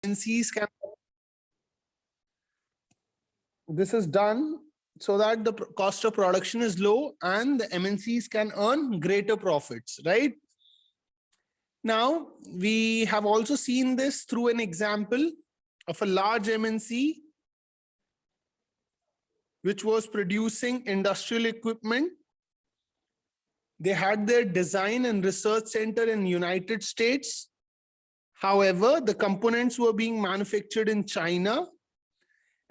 MNCs can. This is done so that the cost of production is low and the MNCs can earn greater profits, right? Now, we have also seen this through an example of a large MNC which was producing industrial equipment. They had their design and research center in United States. However, the components were being manufactured in China,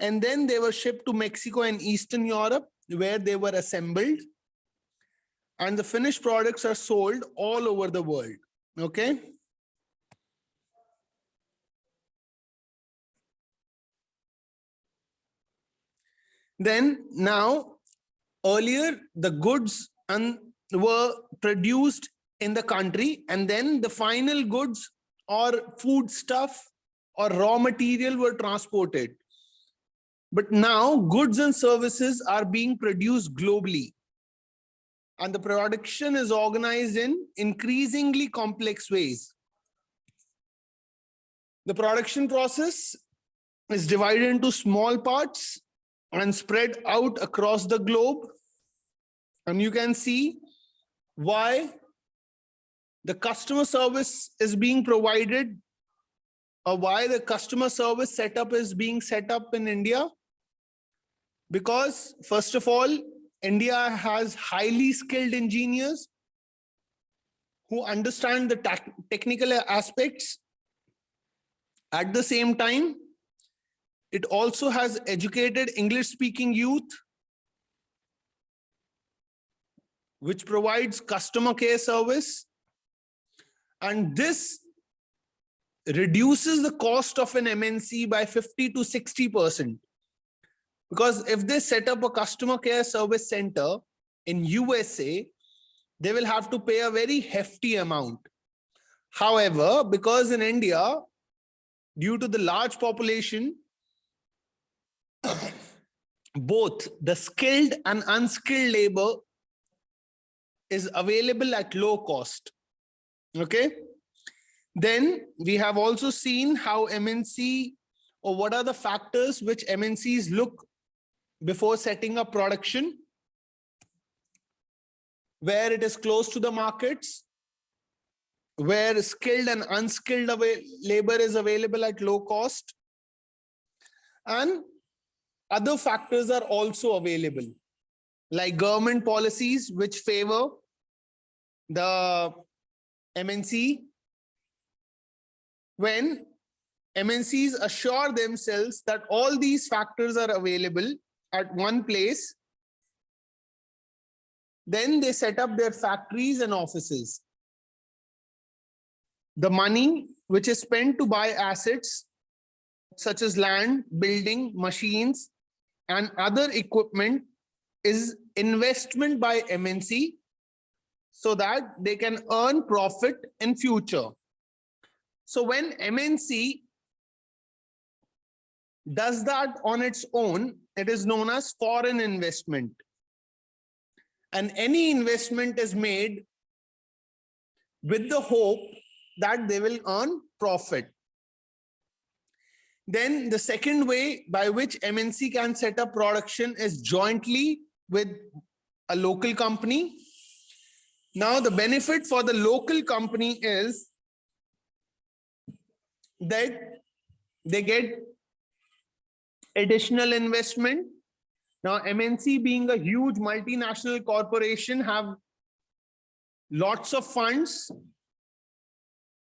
and then they were shipped to Mexico and Eastern Europe, where they were assembled. And the finished products are sold all over the world. Okay. Then now, earlier the goods were produced in the country, and then the final goods or food stuff or raw material were transported. But now goods and services are being produced globally, and the production is organized in increasingly complex ways. The production process is divided into small parts and spread out across the globe. And you can see why the customer service is being provided, or why the customer service setup is being set up in India. Because first of all, India has highly skilled engineers who understand the technical aspects. At the same time, it also has educated English-speaking youth, which provides customer care service. And this reduces the cost of an MNC by 50 to 60%. Because if they set up a customer care service center in USA, they will have to pay a very hefty amount. However, because in India, due to the large population, both the skilled and unskilled labor is available at low cost. Okay. Then we have also seen how MNC, or what are the factors which MNCs look before setting up production, where it is close to the markets, where skilled and unskilled labor is available at low cost, and other factors are also available, like government policies which favor the MNC. When MNCs assure themselves that all these factors are available at one place, then they set up their factories and offices. The money which is spent to buy assets such as land, building, machines, and other equipment is investment by MNC so that they can earn profit in future. So when MNC does that on its own, it is known as foreign investment. And any investment is made with the hope that they will earn profit. Then the second way by which MNC can set up production is jointly with a local company. Now, the benefit for the local company is that they get additional investment. Now, MNC being a huge multinational corporation have lots of funds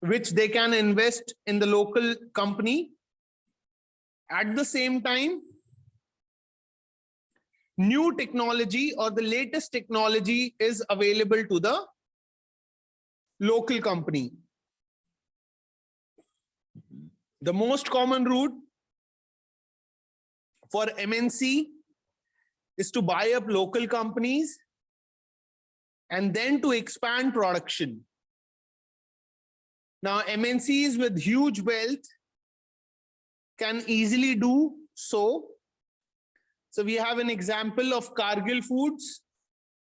which they can invest in the local company. At the same time, new technology or the latest technology is available to the local company. The most common route for MNC is to buy up local companies and then to expand production. Now, MNCs with huge wealth can easily do so. So we have an example of Cargill Foods,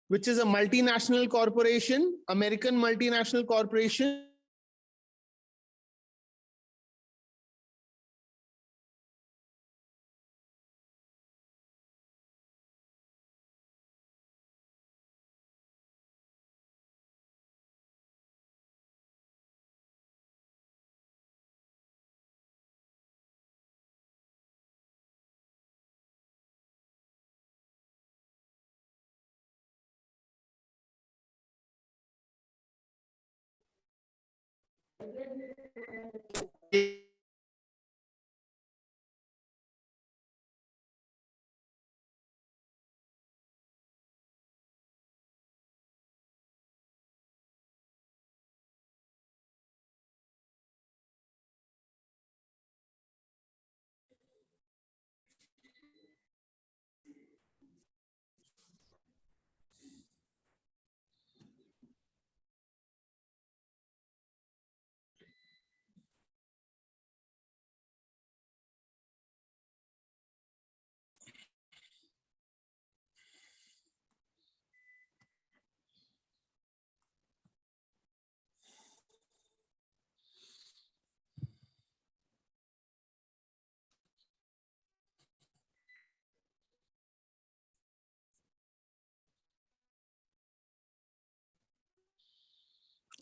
which is a multinational corporation, American multinational corporation.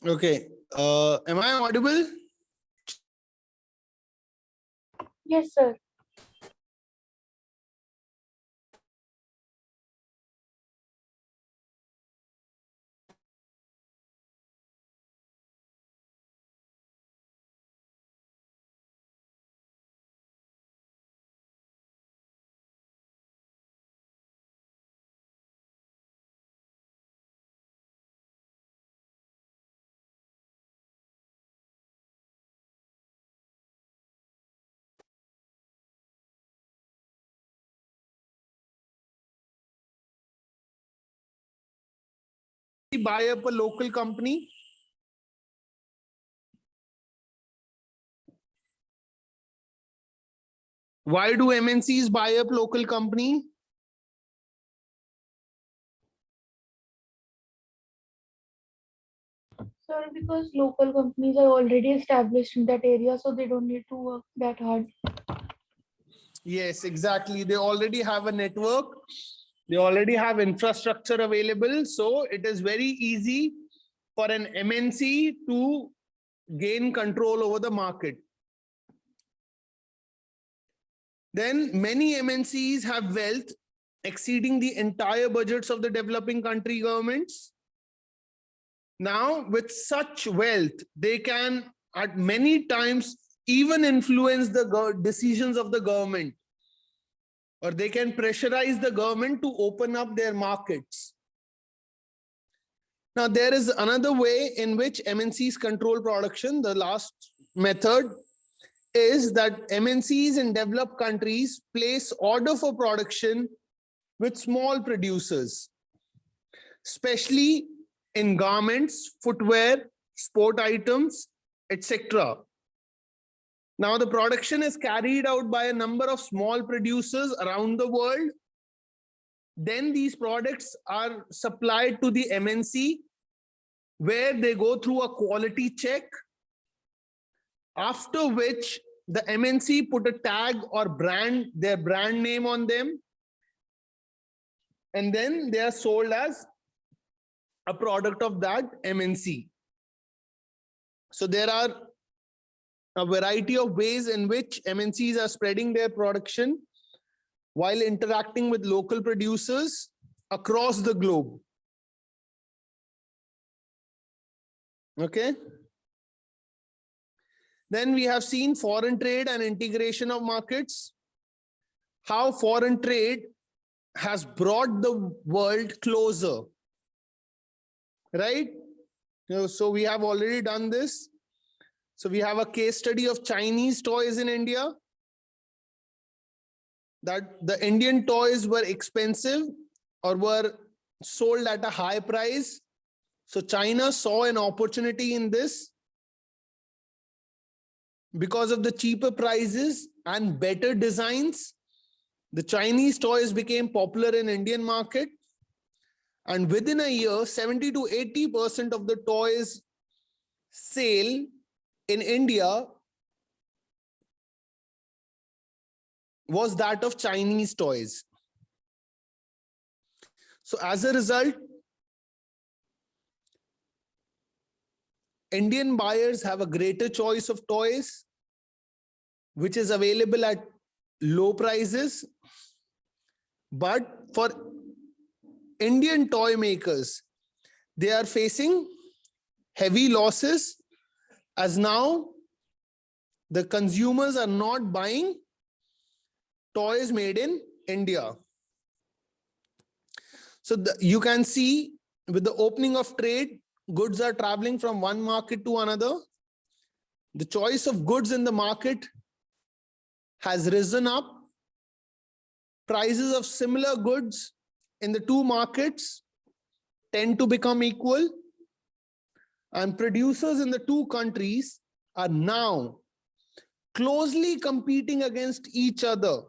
Okay. Am I audible? Yes, sir. Buy up a local company? Why do MNCs buy up local company? Sir, because local companies are already established in that area, so they don't need to work that hard. Yes, exactly. They already have a network. They already have infrastructure available. So it is very easy for an MNC to gain control over the market. Then many MNCs have wealth exceeding the entire budgets of the developing country governments. Now, with such wealth, they can at many times even influence the decisions of the government, or they can pressurize the government to open up their markets. Now, there is another way in which MNCs control production. The last method is that MNCs in developed countries place order for production with small producers, especially in garments, footwear, sport items, etc. Now, the production is carried out by a number of small producers around the world. Then these products are supplied to the MNC, where they go through a quality check, after which the MNC put a tag or their brand name on them, and then they are sold as a product of that MNC. So there are a variety of ways in which MNCs are spreading their production while interacting with local producers across the globe. Okay. Then we have seen foreign trade and integration of markets, how foreign trade has brought the world closer, right? So we have already done this. So we have a case study of Chinese toys in India, that the Indian toys were expensive or were sold at a high price. So China saw an opportunity in this. Because of the cheaper prices and better designs, the Chinese toys became popular in Indian market. And within a year, 70 to 80% of the toys sale in India was that of Chinese toys. So as a result, Indian buyers have a greater choice of toys, which is available at low prices. But for Indian toy makers, they are facing heavy losses as now the consumers are not buying toys made in India. So you can see with the opening of trade, goods are traveling from one market to another. The choice of goods in the market has risen up. Prices of similar goods in the two markets tend to become equal, and producers in the two countries are now closely competing against each other,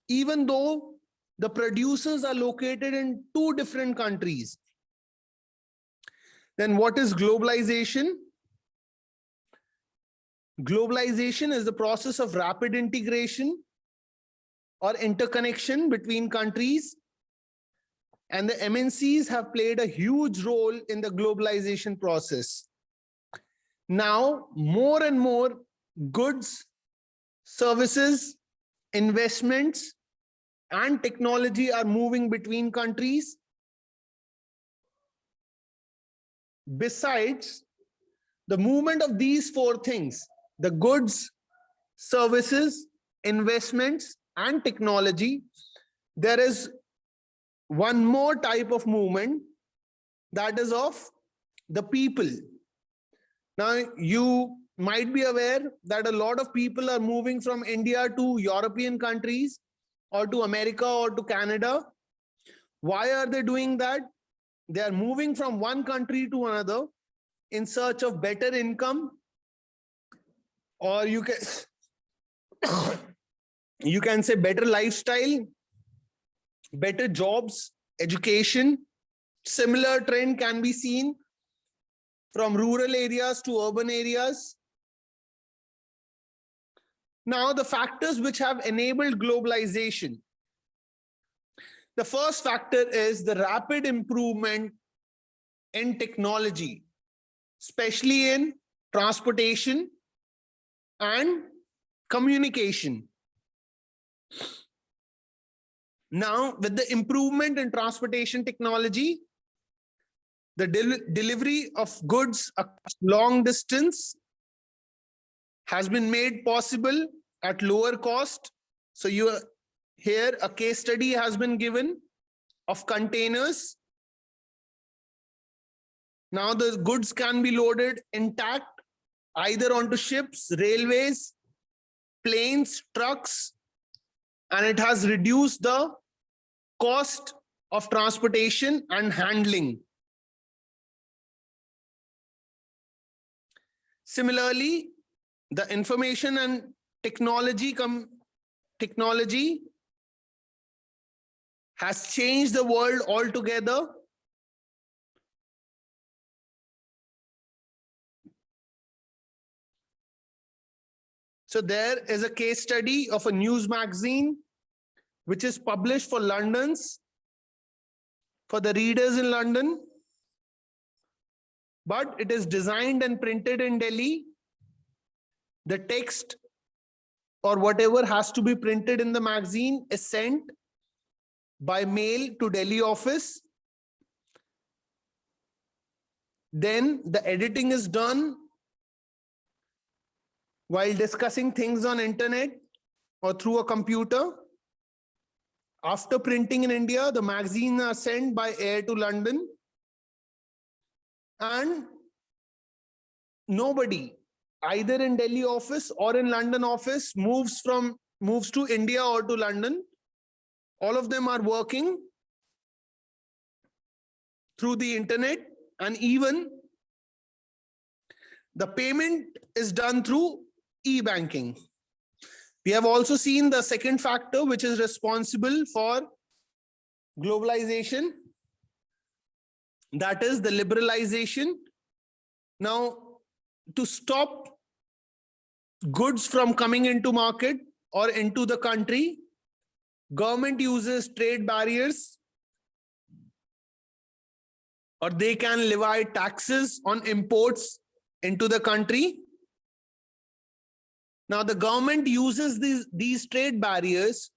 even though the producers are located in two different countries. Then what is globalization? Globalization is the process of rapid integration or interconnection between countries, and the MNCs have played a huge role in the globalization process. Now, more and more goods, services, investments, and technology are moving between countries. Besides the movement of these four things, the goods, services, investments, and technology, there is one more type of movement, that is of the people. Now, you might be aware that a lot of people are moving from India to European countries or to America or to Canada. Why are they doing that? They are moving from one country to another in search of better income, or you can say better lifestyle, better jobs, education. Similar trend can be seen from rural areas to urban areas. Now, the factors which have enabled globalization. The first factor is the rapid improvement in technology, especially in transportation and communication. Now, with the improvement in transportation technology, the delivery of goods across long distance has been made possible at lower cost. So here a case study has been given of containers. Now the goods can be loaded intact either onto ships, railways, planes, trucks, and it has reduced the cost of transportation and handling. Similarly, the information and technology has changed the world altogether. So there is a case study of a news magazine which is published for the readers in London, but it is designed and printed in Delhi. The text or whatever has to be printed in the magazine is sent by mail to Delhi office. Then the editing is done while discussing things on internet or through a computer. After printing in India, the magazines are sent by air to London, and nobody, either in Delhi office or in London office, moves to India or to London. All of them are working through the internet, and even the payment is done through e-banking. We have also seen the second factor which is responsible for globalization, that is the liberalization. Now, to stop goods from coming into market or into the country, government uses trade barriers, or they can levy taxes on imports into the country. Now, the government uses these trade barriers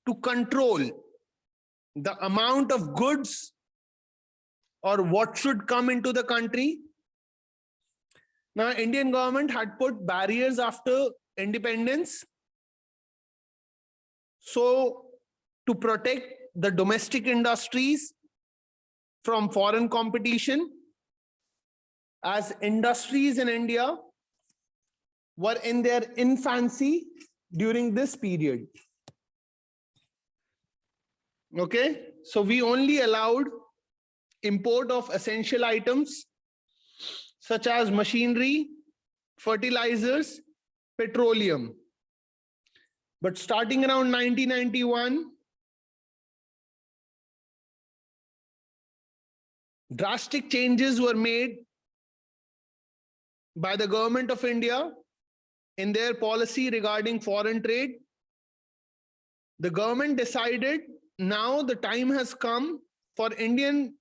to control the amount of goods or what should come into the country. Now, Indian government had put barriers after independence. So to protect the domestic industries from foreign competition, as industries in India were in their infancy during this period. Okay, so we only allowed import of essential items such as machinery, fertilizers, petroleum. But starting around 1991, drastic changes were made by the government of India in their policy regarding foreign trade. The government decided now the time has come for Indian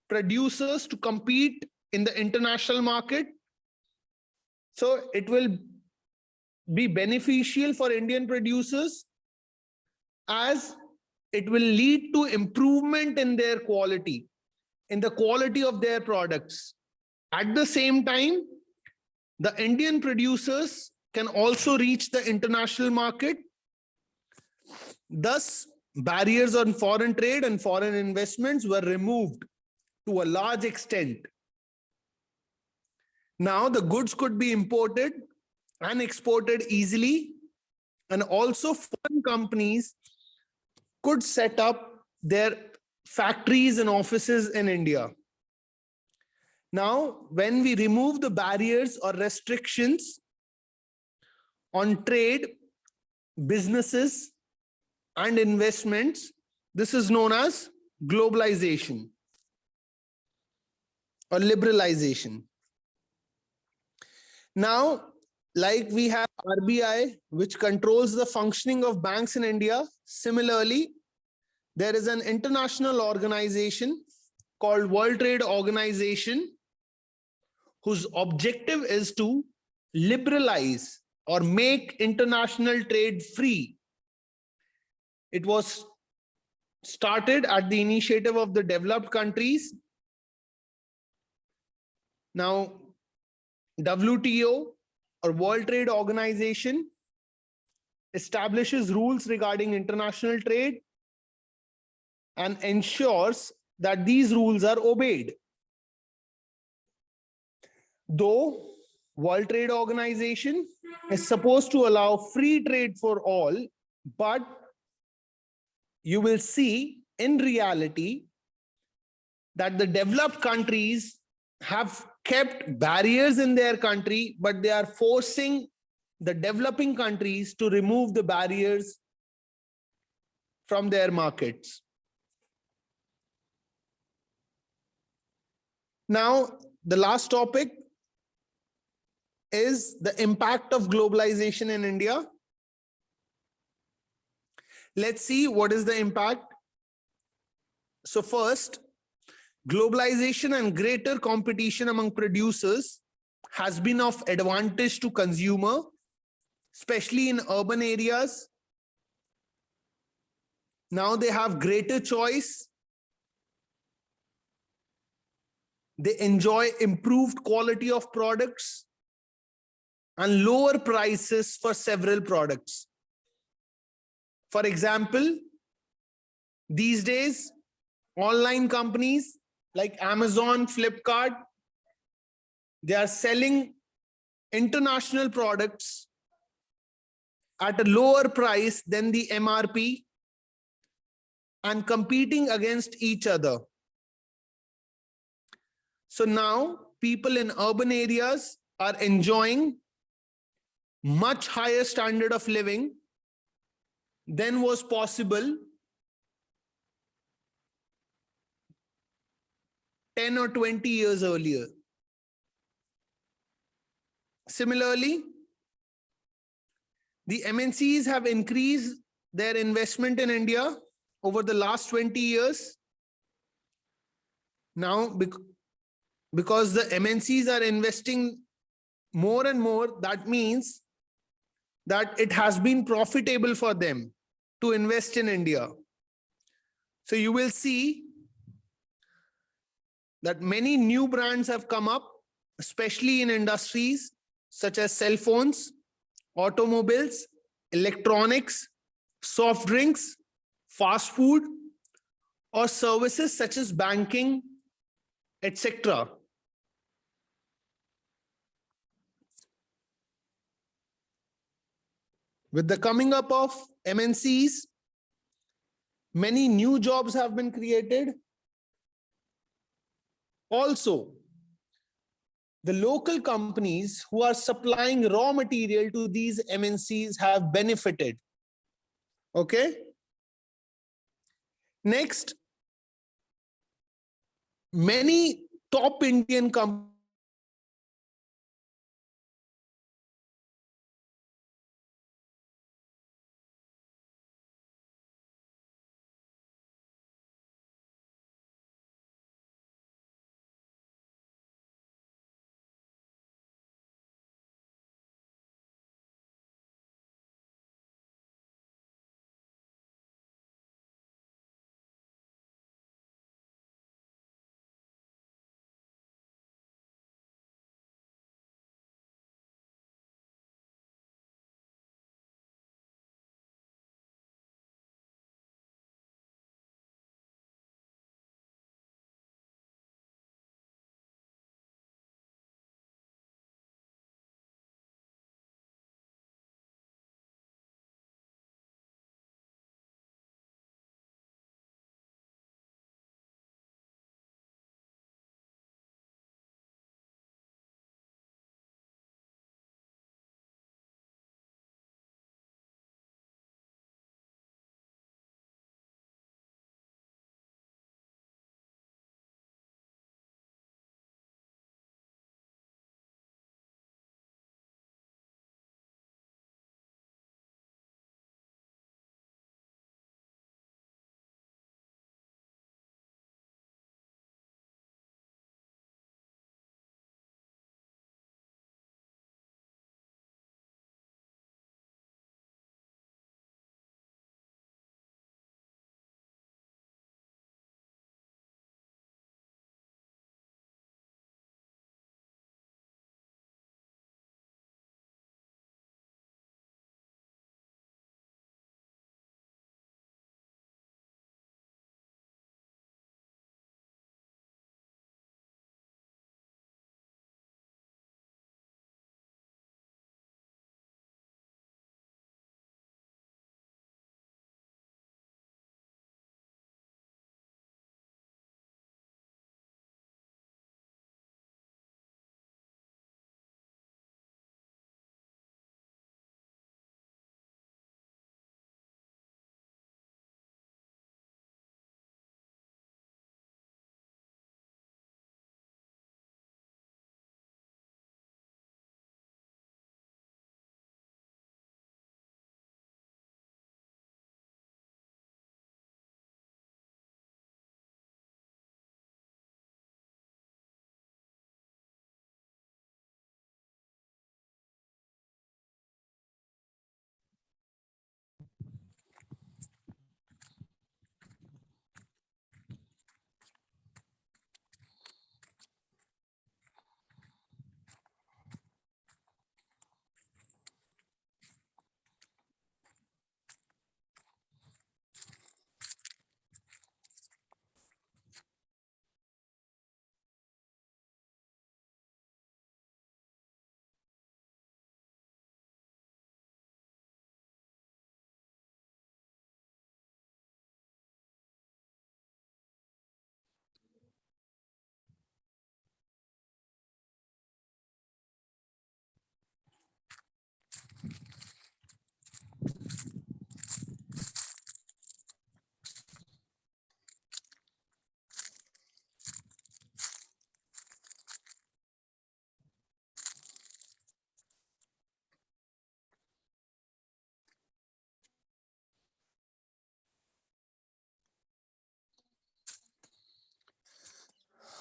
producers to compete in the international market. So it will be beneficial for Indian producers as it will lead to improvement in their quality, in the quality of their products. At the same time, the Indian producers can also reach the international market. Thus, barriers on foreign trade and foreign investments were removed to a large extent. Now, the goods could be imported and exported easily, and also foreign companies could set up their factories and offices in India. Now, when we remove the barriers or restrictions on trade, businesses, and investments, this is known as globalization or liberalization. Now, like we have RBI, which controls the functioning of banks in India, similarly, there is an international organization called World Trade Organization, whose objective is to liberalize or make international trade free. It was started at the initiative of the developed countries. Now, WTO or World Trade Organization establishes rules regarding international trade and ensures that these rules are obeyed. Though World Trade Organization is supposed to allow free trade for all, but you will see in reality that the developed countries have kept barriers in their country, but they are forcing the developing countries to remove the barriers from their markets. Now, the last topic is the impact of globalization in India. Let's see what is the impact. So first, globalization and greater competition among producers has been of advantage to consumer, especially in urban areas. Now they have greater choice. They enjoy improved quality of products and lower prices for several products. For example, these days, online companies like Amazon, Flipkart, they are selling international products at a lower price than the MRP and competing against each other. So now people in urban areas are enjoying much higher standard of living than was possible 10 or 20 years earlier. Similarly, the MNCs have increased their investment in India over the last 20 years. Now, because the MNCs are investing more and more, that means that it has been profitable for them to invest in India. So you will see that many new brands have come up especially in industries such as cell phones, automobiles, electronics, soft drinks, fast food, or services such as banking, etc. With the coming up of MNCs, many new jobs have been created. Also, the local companies who are supplying raw material to these MNCs have benefited. Okay. Next, many top Indian companies have been able to benefit from the increased competition.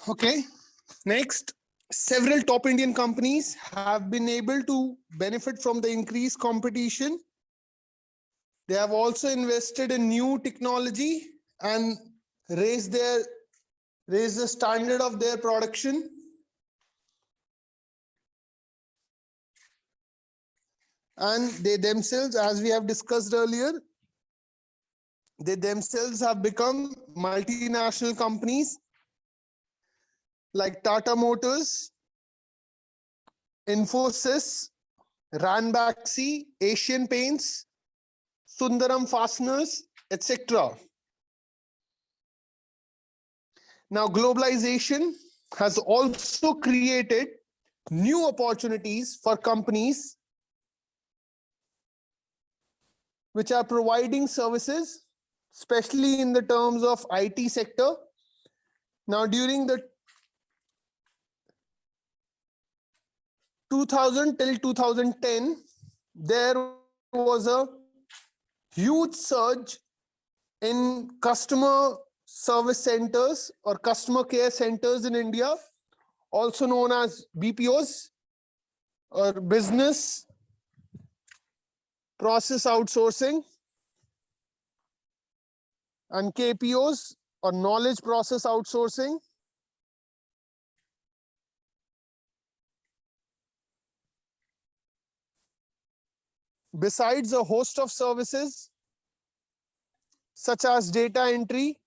Okay. Next, several top Indian companies have been able to benefit from the increased competition. They have also invested in new technology and raised the standard of their production. And they themselves, as we have discussed earlier, they themselves have become multinational companies like Tata Motors, Infosys, Ranbaxy, Asian Paints, Sundaram Fasteners, etc. Now, globalization has also created new opportunities for companies which are providing services, especially in the terms of IT sector. Now, during the 2000 till 2010, there was a huge surge in customer service centers or customer care centers in India, also known as BPOs or business process outsourcing, and KPOs or knowledge process outsourcing. Besides a host of services such as data entry,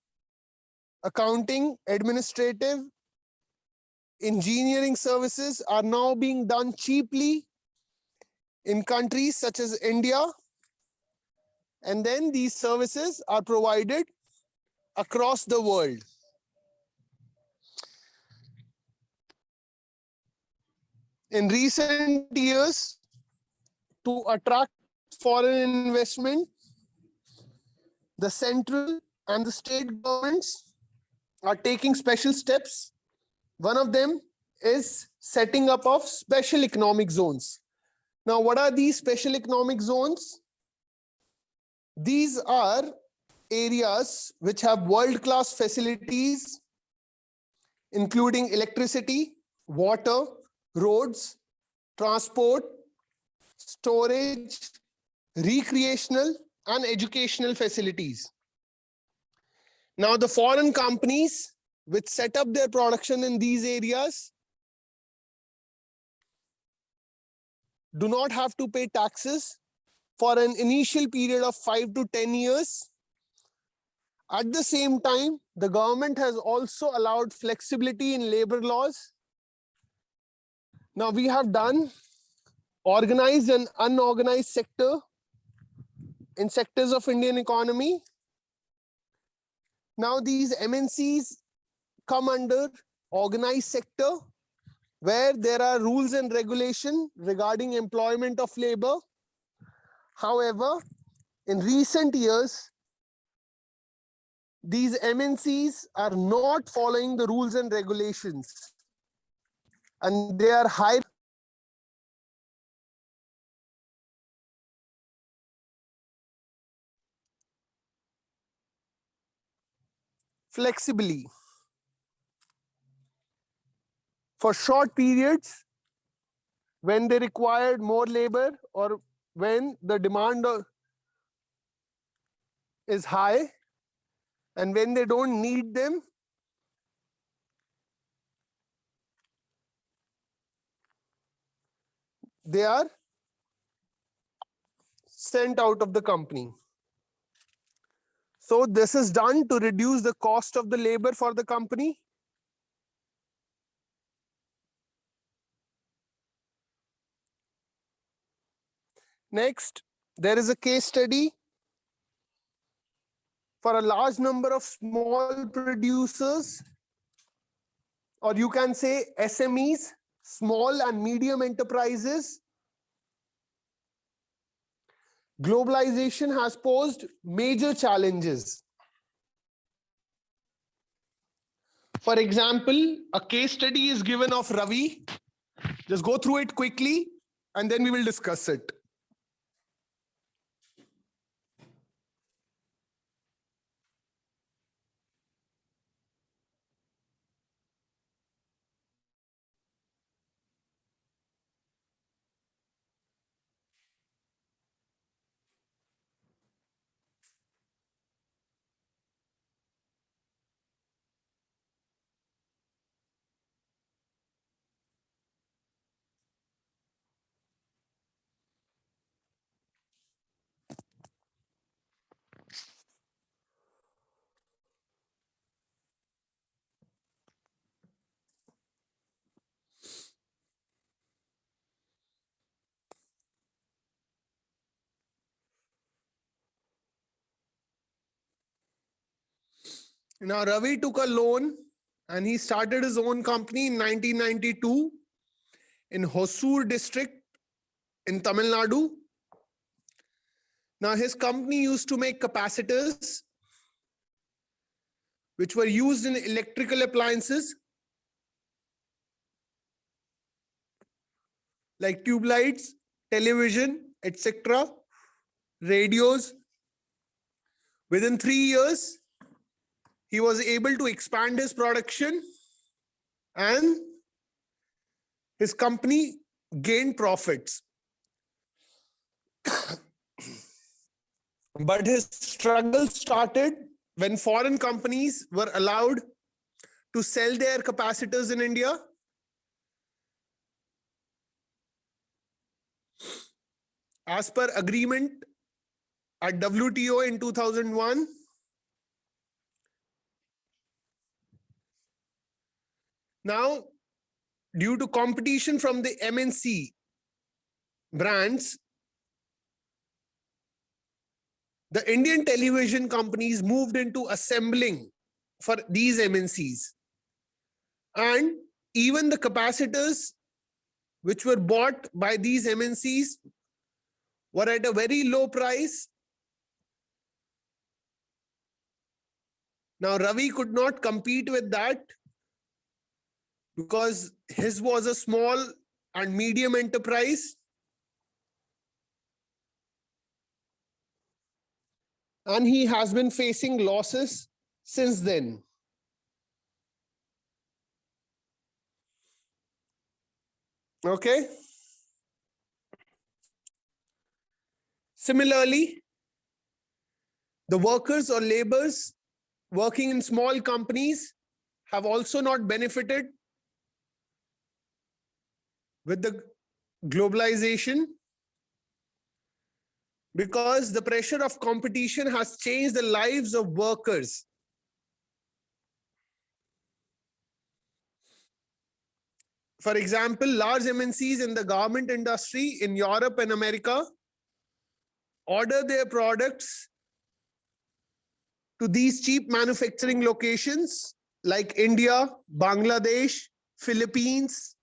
accounting, administrative, engineering services are now being done cheaply in countries such as India, and then these services are provided across the world. In recent years, to attract foreign investment, the central and the state governments are taking special steps. One of them is setting up of special economic zones. Now, what are these special economic zones? These are areas which have world-class facilities, including electricity, water, roads, transport, storage, recreational, and educational facilities. Now, the foreign companies which set up their production in these areas do not have to pay taxes for an initial period of 5 to 10 years. At the same time, the government has also allowed flexibility in labor laws. Now, we have done organized and unorganized sector in sectors of Indian economy. Now, these MNCs come under organized sector, where there are rules and regulation regarding employment of labor. However, in recent years, these MNCs are not following the rules and regulations, and they are hiring flexibly for short periods when they required more labor or when the demand is high, and when they don't need them, they are sent out of the company. So this is done to reduce the cost of the labor for the company. Next, there is a case study for a large number of small producers, or you can say SMEs, small and medium enterprises. Globalization has posed major challenges. For example, a case study is given of Ravi. Just go through it quickly and then we will discuss it. Now, Ravi took a loan and he started his own company in 1992 in Hosur district in Tamil Nadu. Now, his company used to make capacitors which were used in electrical appliances like tube lights, television, etc., radios. Within 3 years, he was able to expand his production and his company gained profits. But his struggle started when foreign companies were allowed to sell their capacitors in India. As per agreement at WTO in 2001, now, due to competition from the MNC brands, the Indian television companies moved into assembling for these MNCs. And even the capacitors which were bought by these MNCs were at a very low price. Now, Ravi could not compete with that because his was a small and medium enterprise. And he has been facing losses since then. Okay. Similarly, the workers or laborers working in small companies have also not benefited with the globalization because the pressure of competition has changed the lives of workers. For example, large MNCs in the garment industry in Europe and America order their products to these cheap manufacturing locations like India, Bangladesh, Philippines.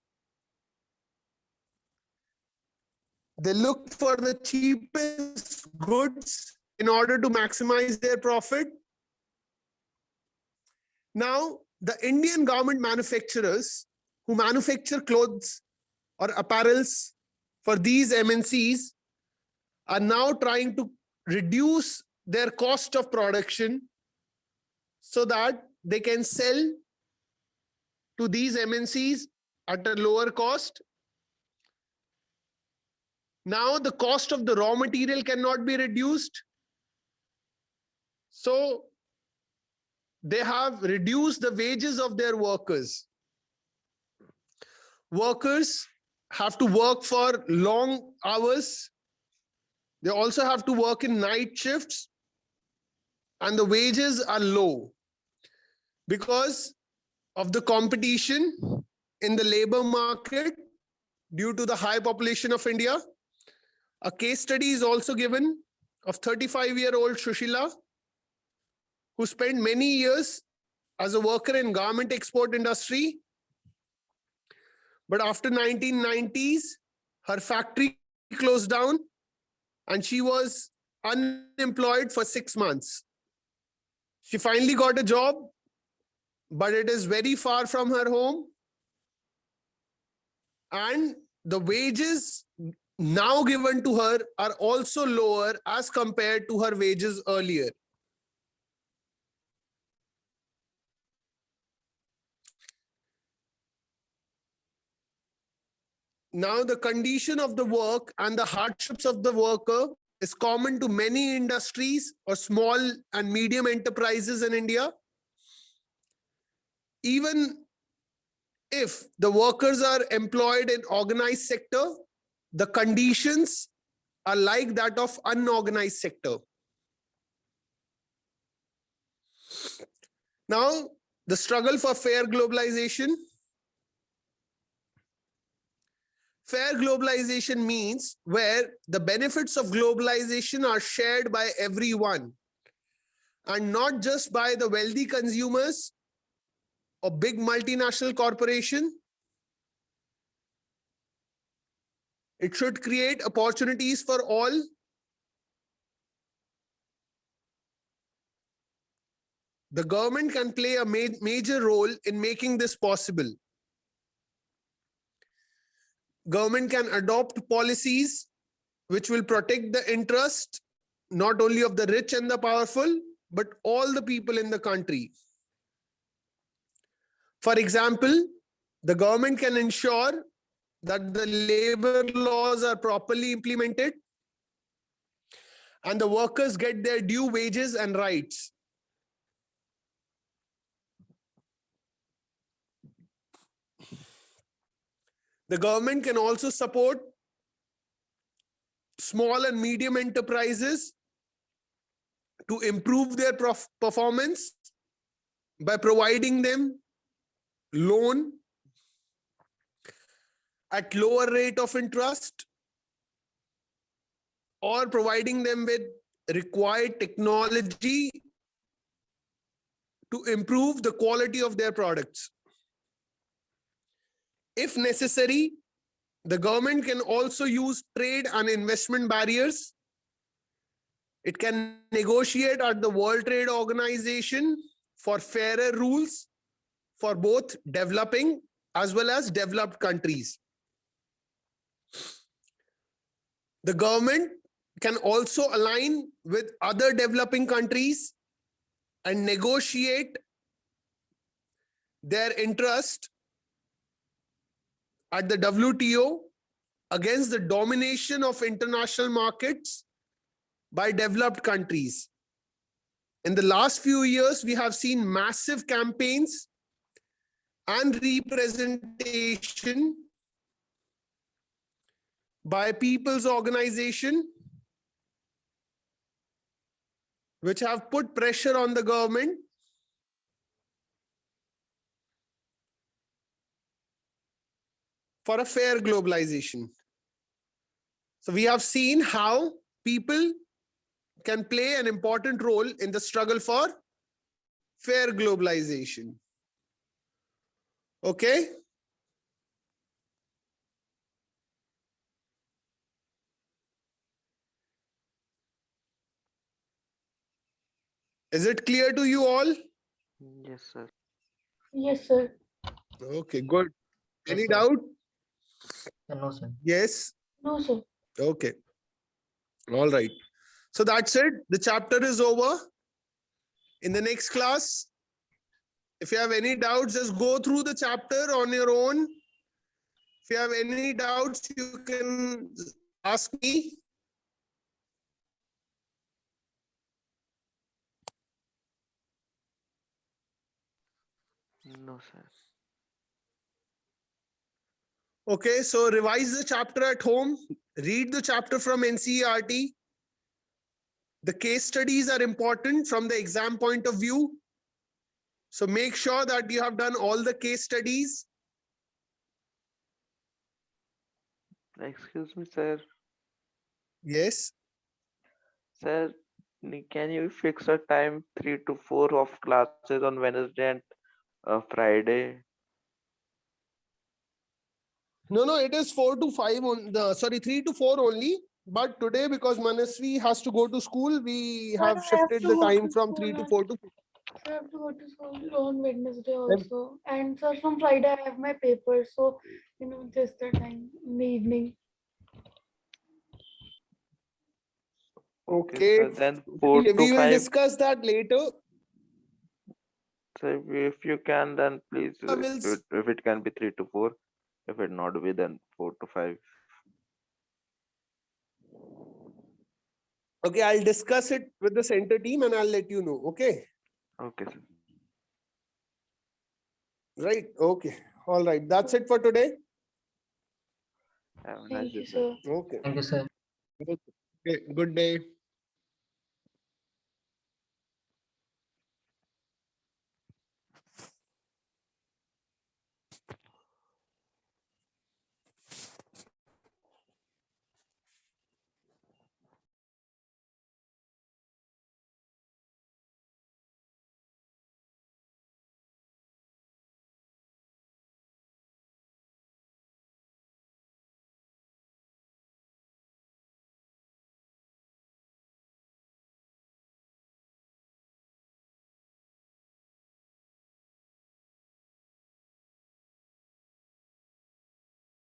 They look for the cheapest goods in order to maximize their profit. Now, the Indian garment manufacturers who manufacture clothes or apparels for these MNCs are now trying to reduce their cost of production so that they can sell to these MNCs at a lower cost. Now the cost of the raw material cannot be reduced. So they have reduced the wages of their workers. Workers have to work for long hours. They also have to work in night shifts, and the wages are low because of the competition in the labor market due to the high population of India. A case study is also given of 35-year-old Shushila, who spent many years as a worker in garment export industry. But after 1990s, her factory closed down and she was unemployed for 6 months. She finally got a job, but it is very far from her home. And the wages now given to her are also lower as compared to her wages earlier. Now, the condition of the work and the hardships of the worker is common to many industries or small and medium enterprises in India. Even if the workers are employed in organized sector, the conditions are like that of unorganized sector. Now, the struggle for fair globalization. Fair globalization means where the benefits of globalization are shared by everyone, and not just by the wealthy consumers or big multinational corporation. It should create opportunities for all. The government can play a major role in making this possible. Government can adopt policies which will protect the interest not only of the rich and the powerful, but all the people in the country. For example, the government can ensure that the labor laws are properly implemented and the workers get their due wages and rights. The government can also support small and medium enterprises to improve their performance by providing them loan at lower rate of interest or providing them with required technology to improve the quality of their products. If necessary, the government can also use trade and investment barriers. It can negotiate at the World Trade Organization for fairer rules for both developing as well as developed countries. The government can also align with other developing countries and negotiate their interest at the WTO against the domination of international markets by developed countries. In the last few years, we have seen massive campaigns and representation by people's organization which have put pressure on the government for a fair globalization. So we have seen how people can play an important role in the struggle for fair globalization. Okay? Is it clear to you all? Yes, sir. Yes, sir. Okay, good. Yes, Any sir. doubt? No, sir. Yes? No, sir. Okay. All right. So that's it. The chapter is over. In the next class, if you have any doubts, just go through the chapter on your own. If you have any doubts, you can ask me. No, sir. Okay, so revise the chapter at home. Read the chapter from NCERT. The case studies are important from the exam point of view. So make sure that you have done all the case studies. Excuse me, sir. Yes. Sir, can you fix a time 3 to 4 of classes on Wednesday and Friday? No, it is 4 to 5 on the, sorry, 3 to 4 only. But today, because Manasvi has to go to school, we Sir, have I have shifted to the go time to from school 3 to on 4 to 5. I have to go to school on Wednesday also. And sir, from Friday I have my paper, so just the time in the evening. Okay, Okay, sir. Then 4 we to will 5. discuss that later. So if you can, then please, I will if it can be 3 to 4. If it not be, then 4 to 5. Okay, I'll discuss it with the center team and I'll let you know. Okay. Okay, sir. Right. Okay. All right. That's it for today. Have a nice Thank day, you, sir. sir. Okay. Thank you, sir. Okay. Good day.